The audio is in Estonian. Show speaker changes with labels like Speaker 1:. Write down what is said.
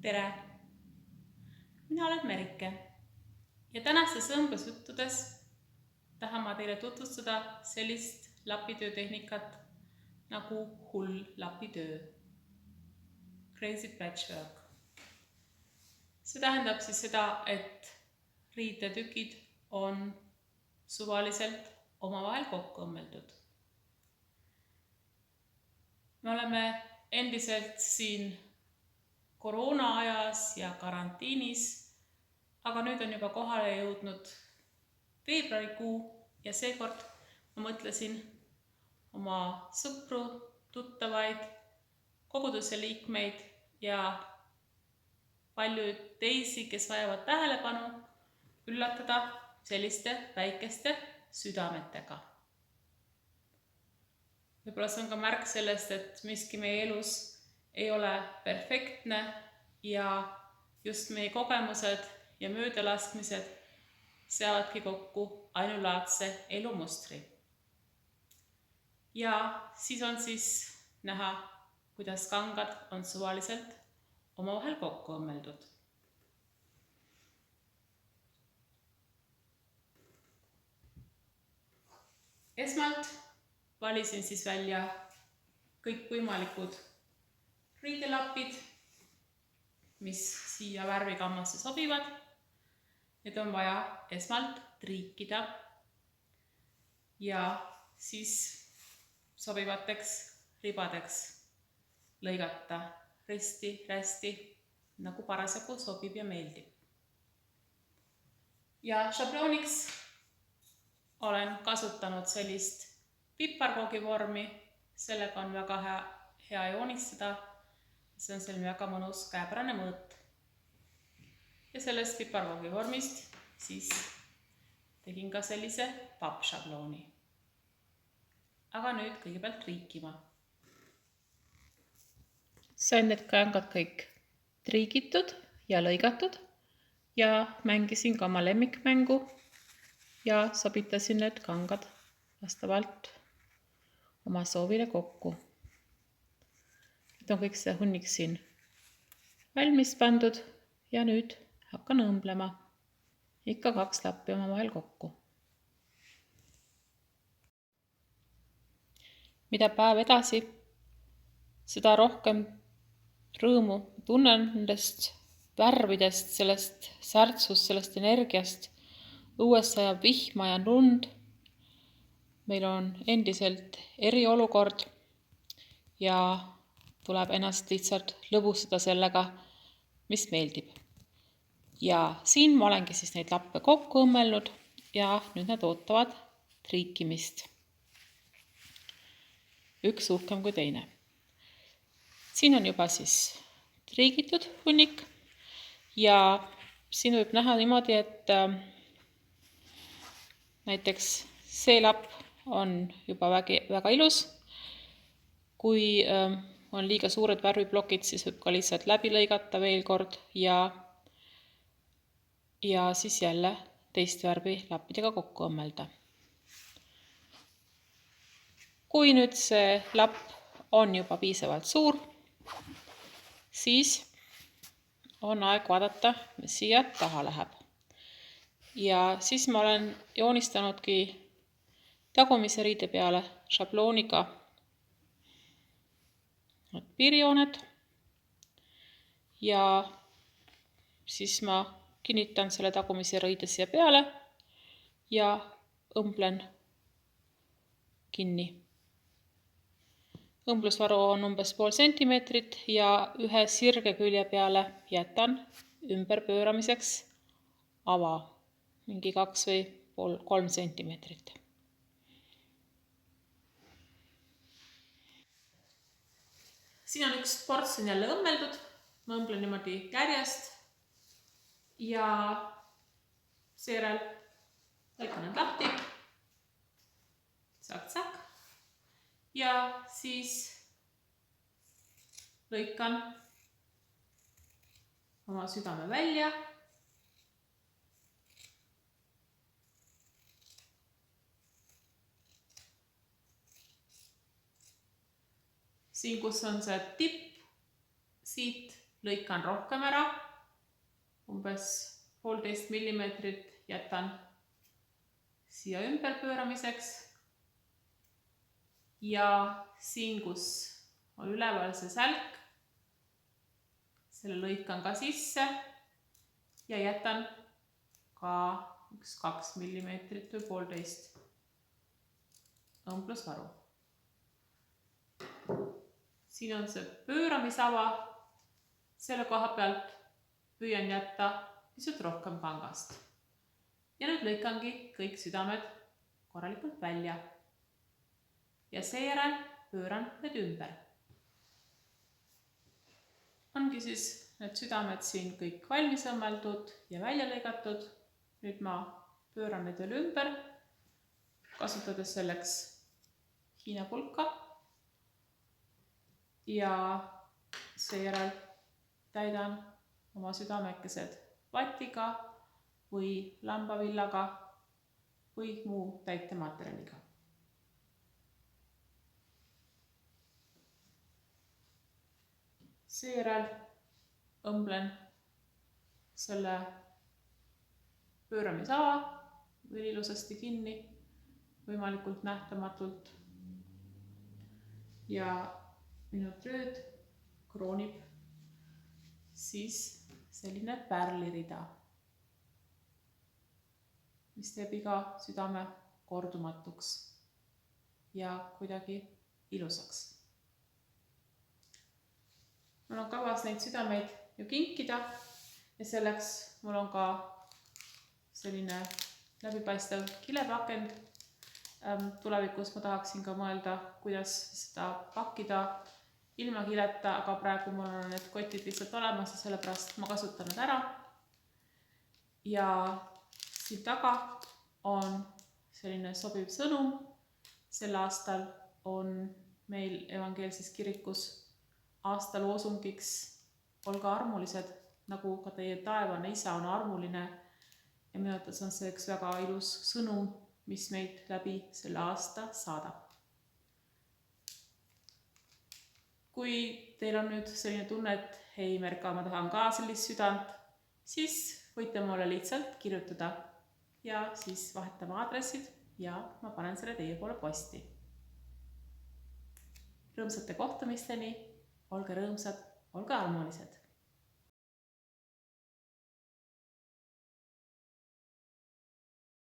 Speaker 1: Tere! Mina olen Merike ja tänastes õmblusjuttudes tahan ma teile tutvustada sellist lapitöötehnikat nagu hull lapitöö, crazy patchwork. See tähendab siis seda, et riidetükid on suvaliselt omavahel kokku õmmeldud. Me oleme endiselt siin koroona ajas ja karantiinis, aga nüüd on juba kohale jõudnud veebruarikuu ja seekord ma mõtlesin oma sõpru, tuttavaid, koguduse liikmeid ja palju teisi, kes vajavad tähelepanu, üllatada selliste väikeste südametega. Võib-olla see on ka märk sellest, et miski meie elus ei ole perfektne ja just meie kogemused ja möödalaskmised seavadki kokku ainulaadse elumustri. Ja siis on näha, kuidas kangad on suvaliselt omavahel kokku õmmeldud. Esmalt valisin välja kõik võimalikud riidelapid, mis siia värvigammasse sobivad. Need on vaja esmalt triikida ja siis sobivateks ribadeks lõigata risti-rästi, nagu parasjagu sobib ja meeldib. Ja šablooniks olen kasutanud sellist piparkoogivormi, sellega on väga hea joonistada. See on selline väga mõnus käepärane mõõt. Ja sellest piparkoogivormist siis tegin ka sellise pappšablooni. Aga nüüd kõigepealt triikima. Sain need kangad kõik triigitud ja lõigatud ja mängisin ka oma lemmikmängu ja sobitasin need kangad vastavalt oma soovile kokku. Nüüd on kõik see hunnik siin valmis pandud ja nüüd hakkan õmblema. Ikka 2 lappi omavahel kokku. Mida päev edasi, seda rohkem rõõmu tunnen nendest värvidest, sellest särtsust, sellest energiast. Õues sajab vihma ja lund. Meil on endiselt eriolukord ja tuleb ennast lihtsalt lõbustada sellega, mis meeldib. Ja siin ma olengi siis neid lappe kokku õmmelnud ja nüüd nad ootavad triikimist. Üks uhkem kui teine. Siin on juba siis triigitud hunnik ja siin võib näha niimoodi, et näiteks see lapp on juba väga ilus. Kui on liiga suured värviplokid, siis võib ka lihtsalt läbi lõigata veel kord ja siis jälle teist värvi lappidega kokku õmmelda. Kui nüüd see lapp on juba piisavalt suur, siis on aeg vaadata, mis siia taha läheb. Ja siis ma olen joonistanudki tagumise riide peale šablooniga piirjooned ja siis ma kinnitan selle tagumise riide siia peale ja õmblen kinni. Õmblusvaru on umbes 0,5 sentimeetrit ja ühe sirge külje peale jätan ümberpööramiseks ava, mingi 2 või 3 sentimeetrit. Siin on üks ports jälle õmmeldud, ma õmblen niimoodi kärjest ja seejärel lõikan need lahti, sak-sak ja siis lõikan oma südame välja. Siin, kus on see tipp, siit lõikan rohkem ära, umbes 1,5 millimeetrit jätan siia ümber pööramiseks ja siin, kus on üleval see sälk, selle lõikan ka sisse ja jätan ka 2 millimeetrit või 1,5 õmblusvaru. Siin on see pööramisava, selle koha pealt püüan jätta pisut rohkem kangast. Ja nüüd lõikangi kõik südamed korralikult välja. Ja seejärel pööran need ümber. Ongi siis need südamed siin kõik valmis õmmeldud ja välja lõigatud. Nüüd ma pööran need veel ümber, kasutades selleks Hiina pulka ja seejärel täidan oma südamekesed vatiga või lambavillaga või muu täitematerjaliga. Seejärel õmblen selle pööramisava veel ilusasti kinni, võimalikult nähtamatult. Ja minu tööd kroonib siis selline pärlirida, mis teeb iga südame kordumatuks ja kuidagi ilusaks. Mul on kavas neid südameid ju kinkida ja selleks mul on ka selline läbipaistev kilepakend. Tulevikus ma tahaksin ka mõelda, kuidas seda pakkida ilma kileta, aga praegu mul on need kotid lihtsalt olemas ja sellepärast ma kasutan need ära. Ja siin taga on selline sobiv sõnum. Sel aastal on meil evangeelses kirikus aasta loosungiks olge armulised, nagu ka teie taevane isa on armuline. Ja minu arvates on see üks väga ilus sõnum, mis meid läbi selle aasta saadab. Kui teil on nüüd selline tunne, et hei Merka, ma tahan ka sellist südant, siis võite mulle lihtsalt kirjutada ja siis vahetame aadressid ja ma panen selle teie poole posti. Rõõmsate kohtumisteni, olge rõõmsad, olge armulised!